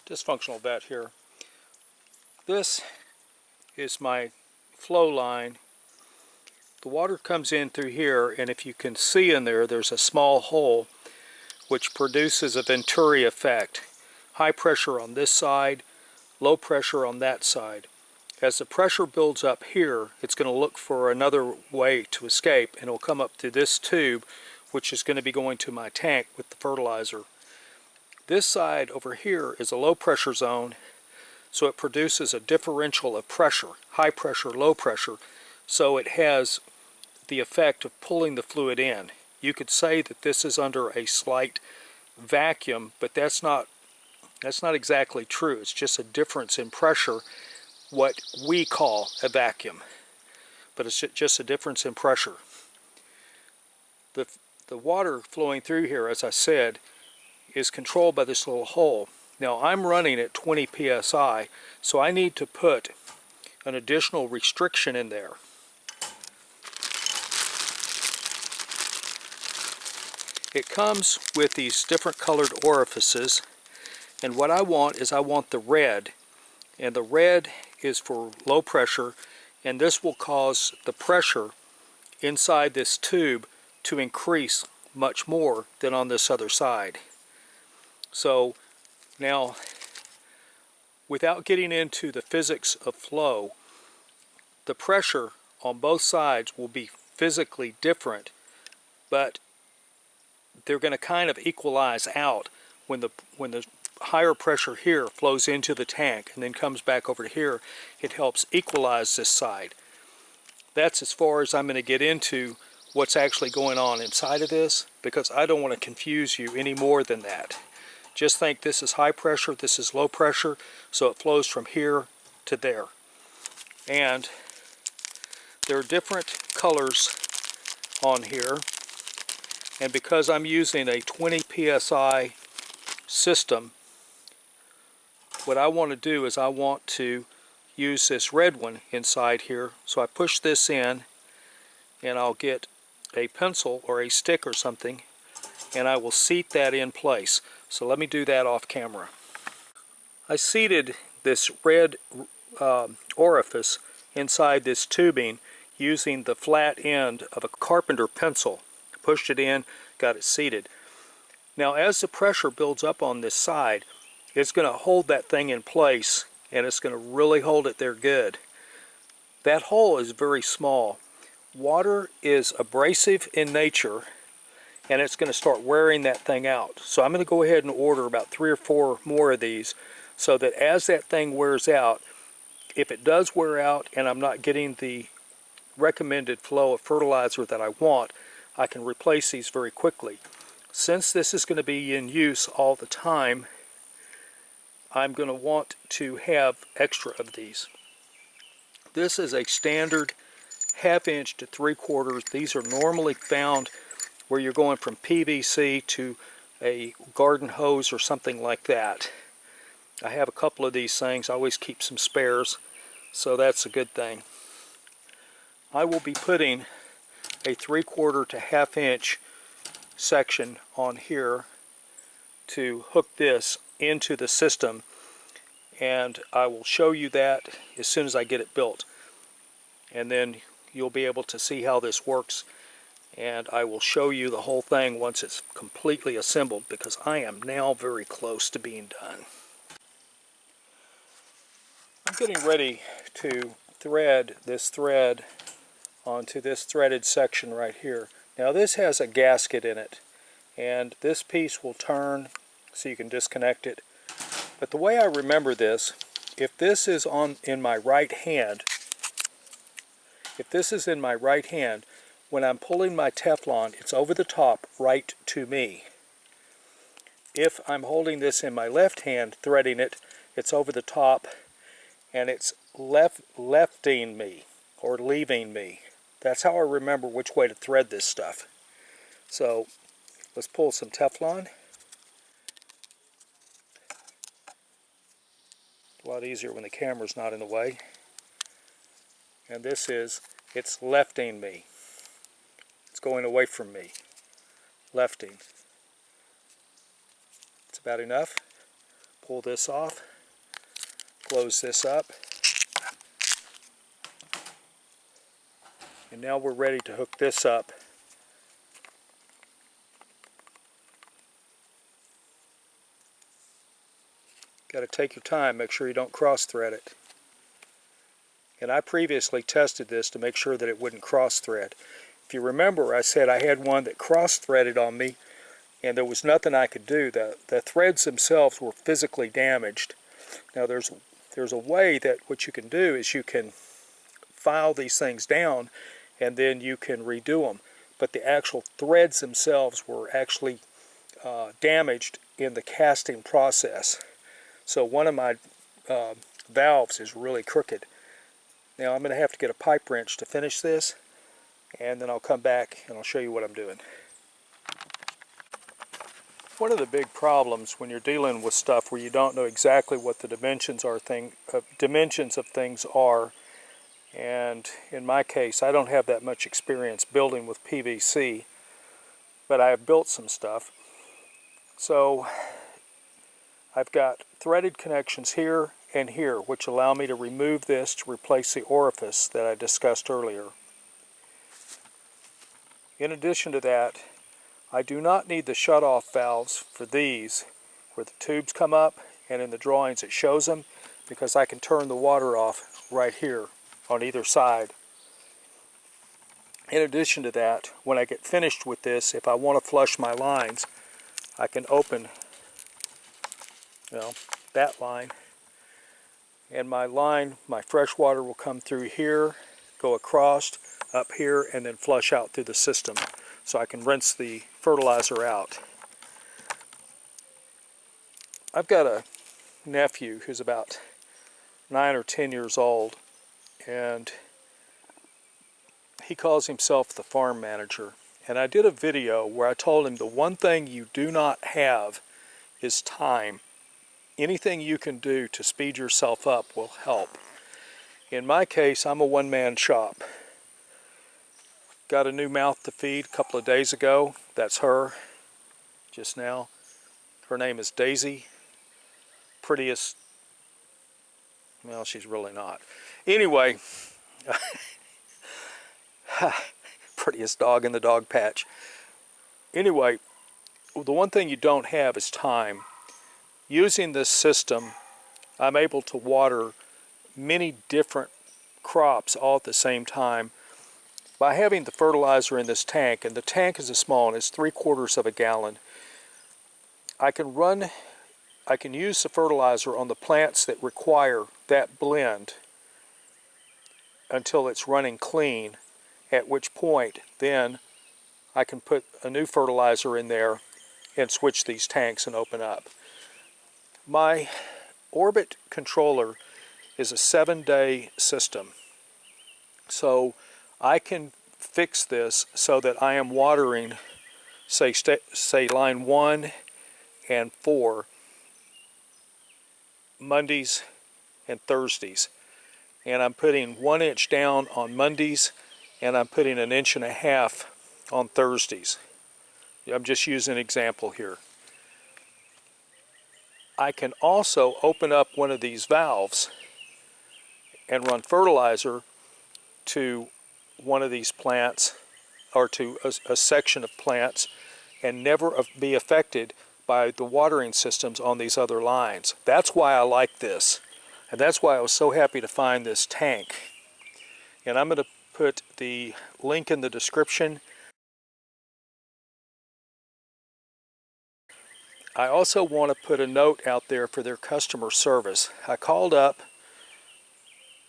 dysfunctional vet here. This is my flow line. The water comes in through here, and if you can see in there, there's a small hole which produces a Venturi effect. High pressure on this side, low pressure on that side. As the pressure builds up here, it's going to look for another way to escape, and it'll come up through this tube, which is going to be going to my tank with the fertilizer. This side over here is a low pressure zone, so it produces a differential of pressure, high pressure, low pressure, so it has the effect of pulling the fluid in. You could say that this is under a slight vacuum, but that's not exactly true. It's just a difference in pressure, what we call a vacuum, but it's just a difference in pressure. The water flowing through here, as I said, is controlled by this little hole. Now I'm running at 20 psi, so I need to put an additional restriction in there. It comes with these different colored orifices, and what I want is I want the red, and the red is for low pressure, and this will cause the pressure inside this tube to increase much more than on this other side. So now, without getting into the physics of flow, the pressure on both sides will be physically different, but they're going to kind of equalize out when the higher pressure here flows into the tank and then comes back over to here. It helps equalize this side. That's as far as I'm going to get into what's actually going on inside of this, because I don't want to confuse you any more than that. Just think this is high pressure, this is low pressure, so it flows from here to there. And there are different colors on here, and because I'm using a 20 psi system, what I want to do is I want to use this red one inside here. So I push this in, and I'll get a pencil or a stick or something, and I will seat that in place. So let me do that off camera. I seated this red orifice inside this tubing using the flat end of a carpenter pencil. Pushed it in, got it seated. Now as the pressure builds up on this side, it's going to hold that thing in place, and it's going to really hold it there good. That hole is very small. Water is abrasive in nature, and it's going to start wearing that thing out. So I'm going to go ahead and order about 3 or 4 more of these, so that as that thing wears out, if it does wear out and I'm not getting the recommended flow of fertilizer that I want, I can replace these very quickly. Since this is going to be in use all the time, I'm going to want to have extra of these. This is a standard 1/2 inch to 3/4. These are normally found where you're going from PVC to a garden hose or something like that. I have a couple of these things. I always keep some spares, so that's a good thing. I will be putting a 3/4 to 1/2 inch section on here to hook this into the system, and I will show you that as soon as I get it built, and then you'll be able to see how this works, and I will show you the whole thing once it's completely assembled, because I am now very close to being done. I'm getting ready to thread this thread onto this threaded section right here. Now this has a gasket in it, and this piece will turn so you can disconnect it. But the way I remember this, if this is in my right hand, when I'm pulling my Teflon, it's over the top right to me. If I'm holding this in my left hand, threading it, it's over the top and it's lefting me or leaving me. That's how I remember which way to thread this stuff. So let's pull some Teflon. A lot easier when the camera's not in the way. And this is, it's lefting me. It's going away from me. Lefting. It's about enough. pull this off, close this up, and now we're ready to hook this up. Got to take your time, make sure you don't cross-thread it. And I previously tested this to make sure that it wouldn't cross-thread. If you remember, I said I had one that cross-threaded on me and there was nothing I could do. The threads themselves were physically damaged. Now there's a way that what you can do is you can file these things down and then you can redo them. But the actual threads themselves were actually damaged in the casting process. So one of my valves is really crooked. Now I'm going to have to get a pipe wrench to finish this, and then I'll come back and I'll show you what I'm doing. One of the big problems when you're dealing with stuff where you don't know exactly what the dimensions of things are, and in my case I don't have that much experience building with PVC, but I have built some stuff. So I've got threaded connections here and here, which allow me to remove this to replace the orifice that I discussed earlier. In addition to that, I do not need the shut-off valves for these, where the tubes come up, and in the drawings it shows them, because I can turn the water off right here on either side. In addition to that, when I get finished with this, if I want to flush my lines, I can open that line, and my fresh water will come through here, go across, up here, and then flush out through the system, so I can rinse the fertilizer out. I've got a nephew who's about 9 or 10 years old, and he calls himself the farm manager. And I did a video where I told him the one thing you do not have is time. Anything you can do to speed yourself up will help. In my case, I'm a one-man shop. Got a new mouth to feed a couple of days ago. That's her, just now. Her name is Daisy. Prettiest, well, she's really not. Anyway, prettiest dog in the dog patch. Anyway, the one thing you don't have is time. Using this system, I'm able to water many different crops all at the same time by having the fertilizer in this tank, and the tank is a small one, it's 3/4 of a gallon. I can use the fertilizer on the plants that require that blend until it's running clean, at which point then I can put a new fertilizer in there and switch these tanks and open up. My orbit controller is a 7-day system, so I can fix this so that I am watering, say line 1 and 4 Mondays and Thursdays, and I'm putting 1 inch down on Mondays, and I'm putting 1.5 inches on Thursdays. I'm just using an example here. I can also open up one of these valves and run fertilizer to one of these plants, or to a section of plants, and never be affected by the watering systems on these other lines. That's why I like this, and that's why I was so happy to find this tank. And I'm going to put the link in the description. I also want to put a note out there for their customer service. I called up,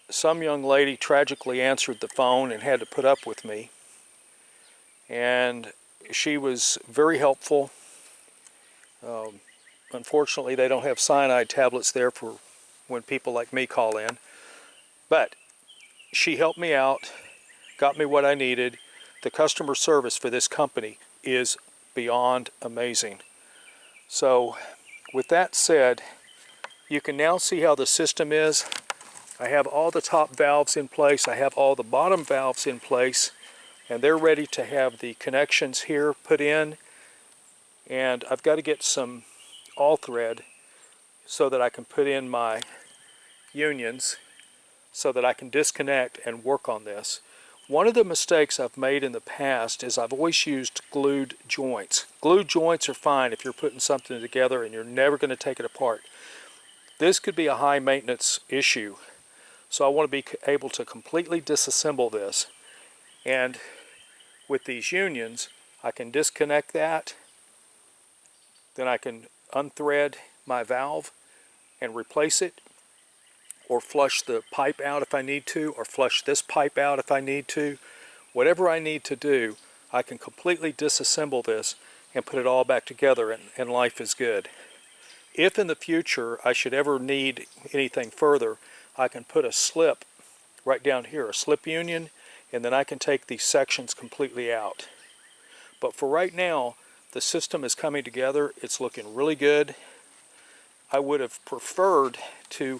some young lady tragically answered the phone and had to put up with me, and she was very helpful. Unfortunately, they don't have cyanide tablets there for when people like me call in, but she helped me out, got me what I needed. The customer service for this company is beyond amazing. So with that said, you can now see how the system is. I have all the top valves in place, I have all the bottom valves in place, and they're ready to have the connections here put in. And I've got to get some all thread so that I can put in my unions so that I can disconnect and work on this. One of the mistakes I've made in the past is I've always used glued joints. Glued joints are fine if you're putting something together and you're never going to take it apart. This could be a high maintenance issue, so I want to be able to completely disassemble this. And with these unions, I can disconnect that, then I can unthread my valve and replace it, or flush the pipe out if I need to, or flush this pipe out if I need to. Whatever I need to do, I can completely disassemble this and put it all back together, and life is good. If in the future I should ever need anything further, I can put a slip right down here, a slip union, and then I can take these sections completely out. But for right now, the system is coming together. It's looking really good. I would have preferred to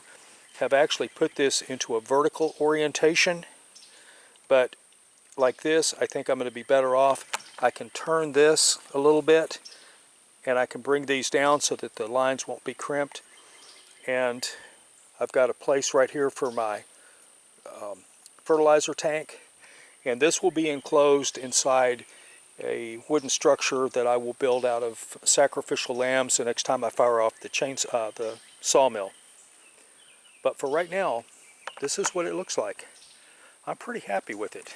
have actually put this into a vertical orientation, but like this, I think I'm going to be better off. I can turn this a little bit, and I can bring these down so that the lines won't be crimped. And I've got a place right here for my fertilizer tank, and this will be enclosed inside a wooden structure that I will build out of sacrificial lambs the next time I fire off the sawmill. But for right now, this is what it looks like. I'm pretty happy with it.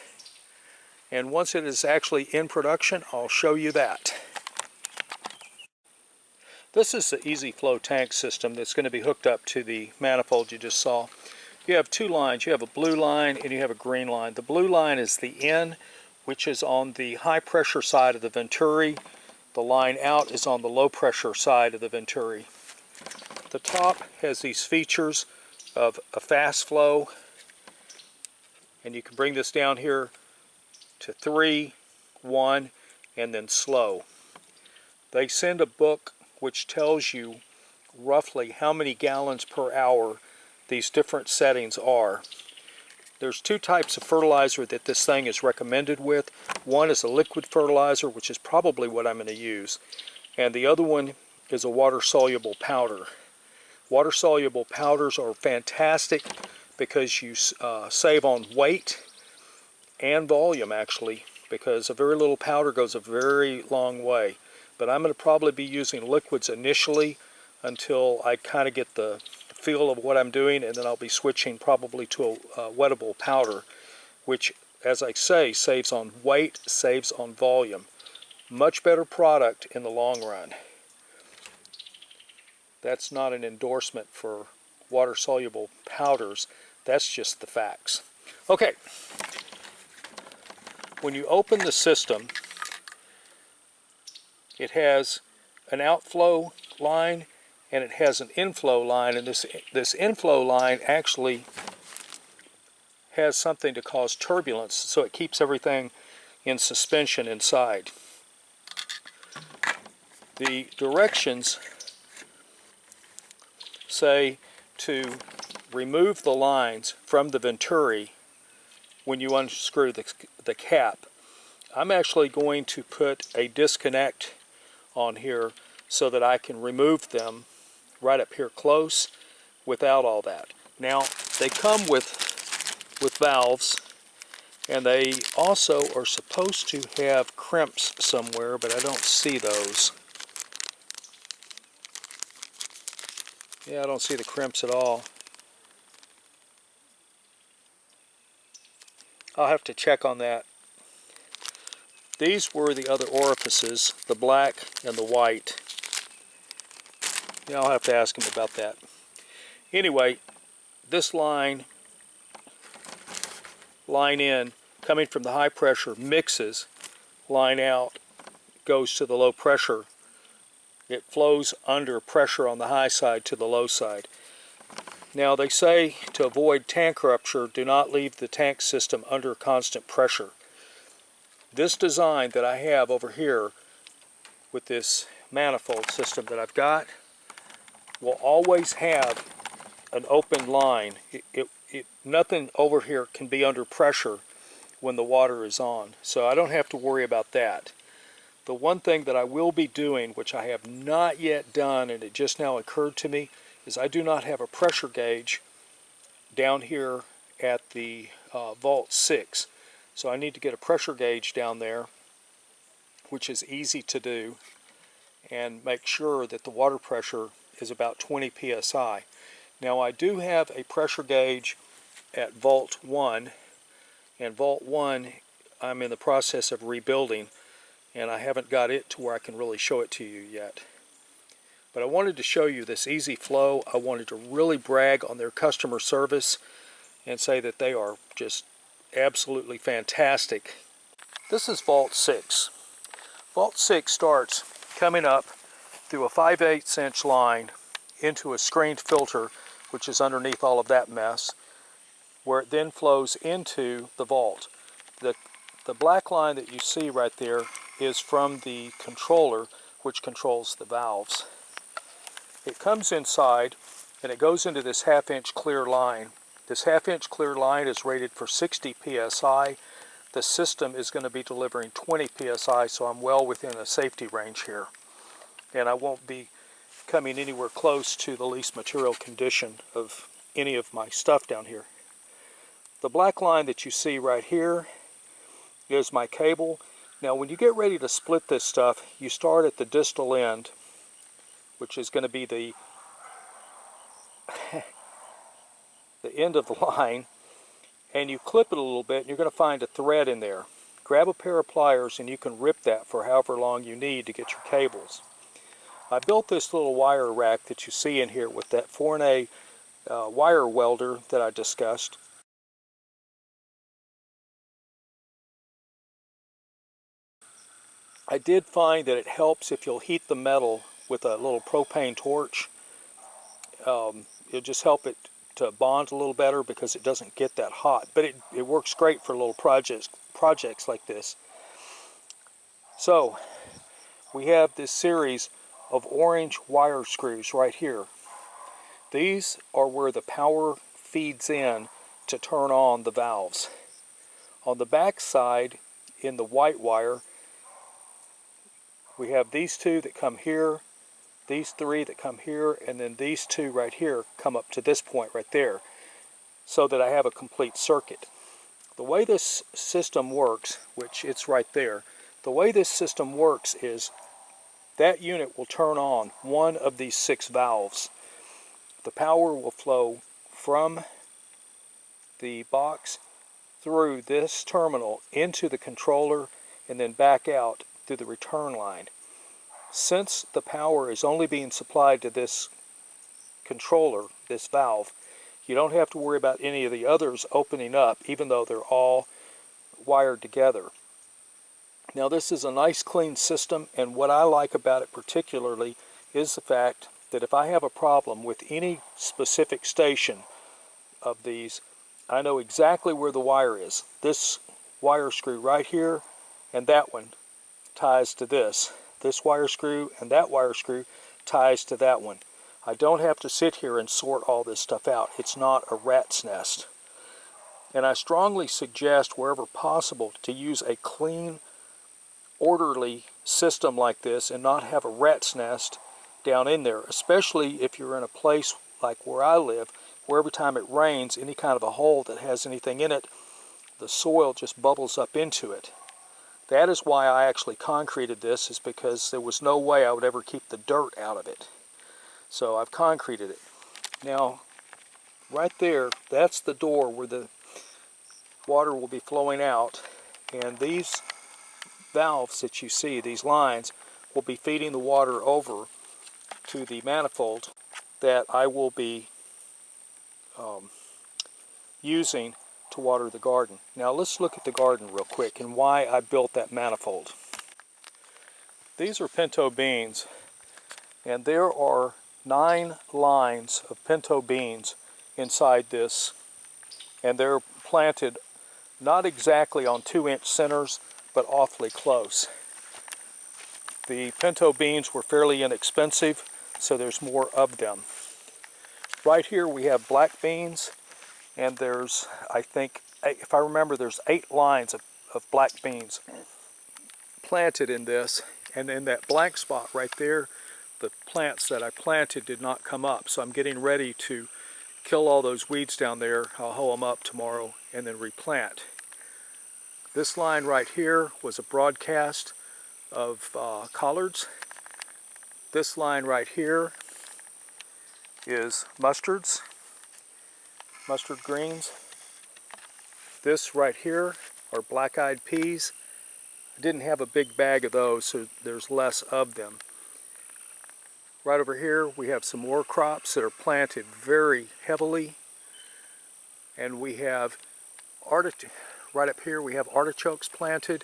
And once it is actually in production, I'll show you that. This is the easy flow tank system that's going to be hooked up to the manifold you just saw. You have two lines. You have a blue line and you have a green line. The blue line is the in, which is on the high pressure side of the venturi. The line out is on the low pressure side of the venturi. The top has these features of a fast flow, and you can bring this down here to 3, 1, and then slow. They send a book which tells you roughly how many gallons per hour these different settings are. There's two types of fertilizer that this thing is recommended with. One is a liquid fertilizer, which is probably what I'm going to use, and the other one is a water-soluble powder. Water-soluble powders are fantastic because you save on weight and volume, actually, because a very little powder goes a very long way. But I'm going to probably be using liquids initially until I kind of get the feel of what I'm doing, and then I'll be switching probably to a wettable powder, which, as I say, saves on weight, saves on volume. Much better product in the long run. That's not an endorsement for water-soluble powders. That's just the facts. Okay. When you open the system, it has an outflow line and it has an inflow line, and this inflow line actually has something to cause turbulence, so it keeps everything in suspension inside. The directions say to remove the lines from the venturi when you unscrew the cap. I'm actually going to put a disconnect on here so that I can remove them right up here close without all that. Now, they come with valves, and they also are supposed to have crimps somewhere, but I don't see those. Yeah, I don't see the crimps at all. I'll have to check on that. These were the other orifices, the black and the white. Yeah, I'll have to ask him about that. Anyway, this line in, coming from the high pressure, mixes, line out, goes to the low pressure. It flows under pressure on the high side to the low side. Now, they say to avoid tank rupture, do not leave the tank system under constant pressure. This design that I have over here with this manifold system that I've got will always have an open line. Nothing over here can be under pressure when the water is on, so I don't have to worry about that. The one thing that I will be doing, which I have not yet done, and it just now occurred to me, is I do not have a pressure gauge down here at the vault 6. So I need to get a pressure gauge down there, which is easy to do, and make sure that the water pressure is about 20 psi. Now I do have a pressure gauge at vault 1, and vault 1 I'm in the process of rebuilding, and I haven't got it to where I can really show it to you yet. But I wanted to show you this easy flow. I wanted to really brag on their customer service and say that they are just absolutely fantastic. This is vault 6. Vault 6 starts coming up through a 5/8 inch line into a screened filter, which is underneath all of that mess, where it then flows into the vault. The black line that you see right there is from the controller, which controls the valves. It comes inside and it goes into this 1/2 inch clear line. This 1/2 inch clear line is rated for 60 psi. The system is going to be delivering 20 psi, so I'm well within a safety range here. And I won't be coming anywhere close to the least material condition of any of my stuff down here. The black line that you see right here is my cable. Now when you get ready to split this stuff, you start at the distal end, which is going to be the end of the line, and you clip it a little bit and you're going to find a thread in there. Grab a pair of pliers and you can rip that for however long you need to get your cables. I built this little wire rack that you see in here with that 4A wire welder that I discussed. I did find that it helps if you'll heat the metal with a little propane torch. It'll just help it to bond a little better because it doesn't get that hot. But it works great for little projects like this. So we have this series of orange wire screws right here. These are where the power feeds in to turn on the valves. On the back side, in the white wire, we have these two that come here, these three that come here, and then these two right here come up to this point right there, so that I have a complete circuit. The way this system works, which it's right there, the way this system works is that unit will turn on one of these 6 valves. The power will flow from the box through this terminal into the controller and then back out through the return line. Since the power is only being supplied to this controller, this valve, you don't have to worry about any of the others opening up, even though they're all wired together. Now this is a nice clean system, and what I like about it particularly is the fact that if I have a problem with any specific station of these, I know exactly where the wire is. This wire screw right here and that one ties to this. This wire screw and that wire screw ties to that one. I don't have to sit here and sort all this stuff out. It's not a rat's nest. And I strongly suggest, wherever possible, to use a clean, orderly system like this and not have a rat's nest down in there, especially if you're in a place like where I live, where every time it rains, any kind of a hole that has anything in it, the soil just bubbles up into it. That is why I actually concreted this, is because there was no way I would ever keep the dirt out of it. So I've concreted it. Now, right there, that's the door where the water will be flowing out, and these valves that you see, these lines, will be feeding the water over to the manifold that I will be using to water the garden. Now let's look at the garden real quick and why I built that manifold. These are pinto beans, and there are 9 lines of pinto beans inside this, and they're planted not exactly on 2-inch centers, but awfully close. The pinto beans were fairly inexpensive, so there's more of them. Right here we have black beans, and there's, I think, if I remember, there's 8 lines of black beans planted in this, and in that blank spot right there, the plants that I planted did not come up. So I'm getting ready to kill all those weeds down there. I'll hoe them up tomorrow and then replant. This line right here was a broadcast of collards. This line right here is mustards, mustard greens. This right here are black-eyed peas. I didn't have a big bag of those, so there's less of them. Right over here we have some more crops that are planted very heavily, and we have right up here we have artichokes planted.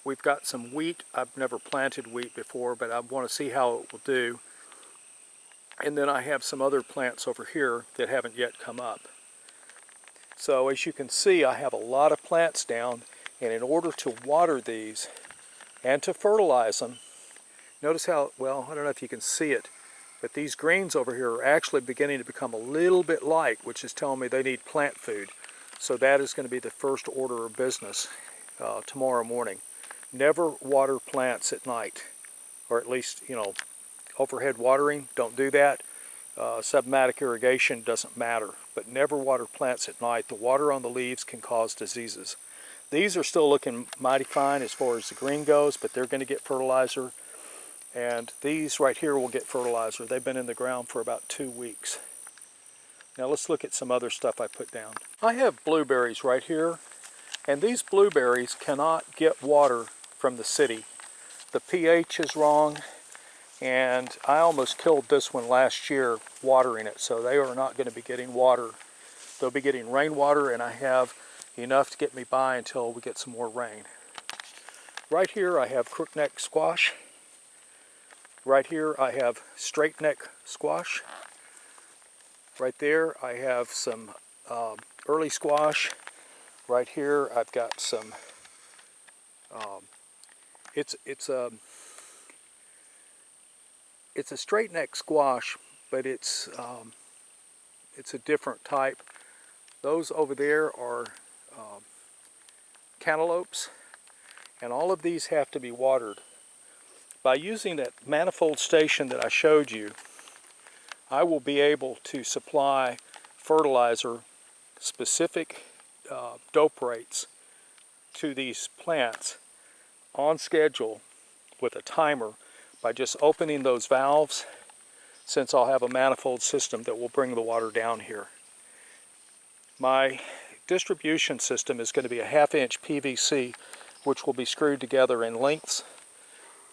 We've got some wheat. I've never planted wheat before, but I want to see how it will do. And then I have some other plants over here that haven't yet come up. So as you can see, I have a lot of plants down, and in order to water these and to fertilize them, notice how, well, I don't know if you can see it, but these greens over here are actually beginning to become a little bit light, which is telling me they need plant food. So that is going to be the first order of business tomorrow morning. Never water plants at night, or at least, you know, overhead watering, don't do that. Submatic irrigation doesn't matter, but never water plants at night. The water on the leaves can cause diseases. These are still looking mighty fine as far as the green goes, but they're going to get fertilizer. And these right here will get fertilizer. They've been in the ground for about 2 weeks. Now let's look at some other stuff I put down. I have blueberries right here, and these blueberries cannot get water from the city. The pH is wrong, and I almost killed this one last year watering it, so they are not going to be getting water. They'll be getting rainwater, and I have enough to get me by until we get some more rain. Right here I have crookneck squash. Right here I have straight neck squash. Right there I have some early squash. Right here I've got some, it's a straight neck squash, but it's a different type. Those over there are cantaloupes, and all of these have to be watered. By using that manifold station that I showed you, I will be able to supply fertilizer, specific dope rates to these plants on schedule with a timer by just opening those valves, since I'll have a manifold system that will bring the water down here. My distribution system is going to be a 1/2 inch PVC, which will be screwed together in lengths,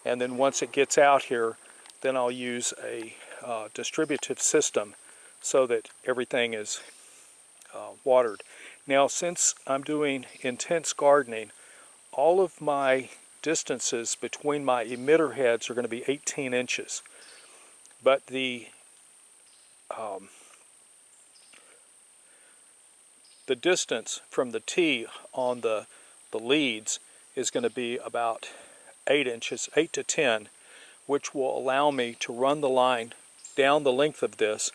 and then once it gets out here, then I'll use a distributive system so that everything is watered. Now, since I'm doing intense gardening, all of my distances between my emitter heads are going to be 18 inches. But the distance from the tee on the leads is going to be about 8 inches, 8 to 10, which will allow me to run the line down the length of this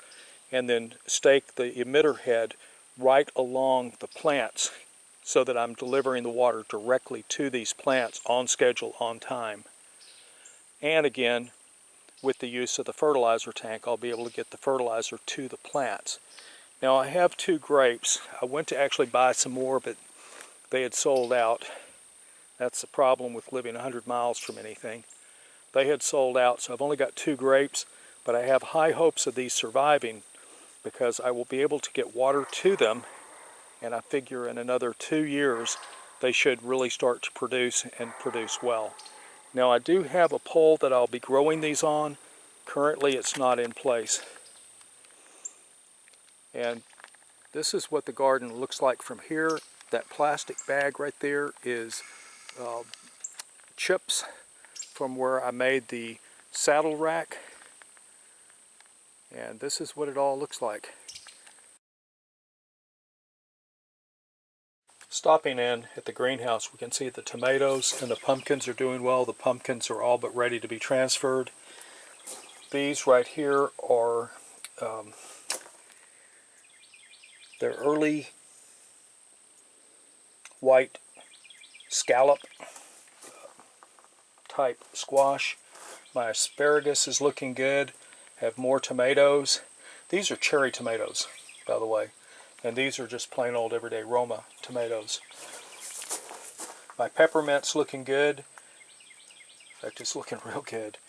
and then stake the emitter head right along the plants so that I'm delivering the water directly to these plants on schedule, on time. And again, with the use of the fertilizer tank, I'll be able to get the fertilizer to the plants. Now I have 2 grapes. I went to actually buy some more, but they had sold out. That's the problem with living 100 miles from anything. They had sold out, so I've only got 2 grapes, but I have high hopes of these surviving because I will be able to get water to them, and I figure in another 2 years they should really start to produce and produce well. Now I do have a pole that I'll be growing these on. Currently it's not in place. And this is what the garden looks like from here. That plastic bag right there is chips from where I made the saddle rack. And this is what it all looks like. Stopping in at the greenhouse, we can see the tomatoes and the pumpkins are doing well. The pumpkins are all but ready to be transferred. These right here are they're early white scallop type squash. My asparagus is looking good. Have more tomatoes. These are cherry tomatoes, by the way. And these are just plain old everyday Roma tomatoes. My peppermint's looking good. In fact, it's looking real good.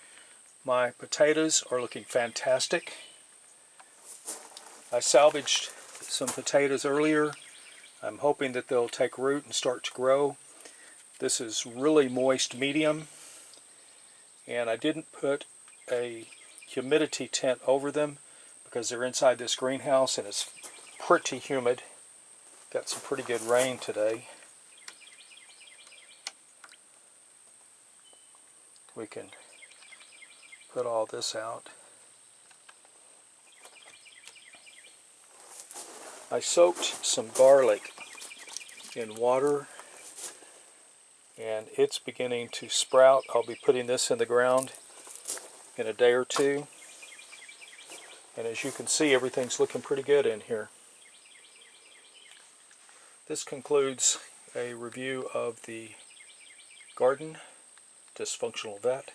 My potatoes are looking fantastic. I salvaged some potatoes earlier. I'm hoping that they'll take root and start to grow. This is really moist medium, and I didn't put a humidity tent over them because they're inside this greenhouse and it's pretty humid. Got some pretty good rain today. We can put all this out. I soaked some garlic in water and it's beginning to sprout. I'll be putting this in the ground in a day or two. And as you can see, everything's looking pretty good in here. This concludes a review of the garden, Dysfunctional Vet.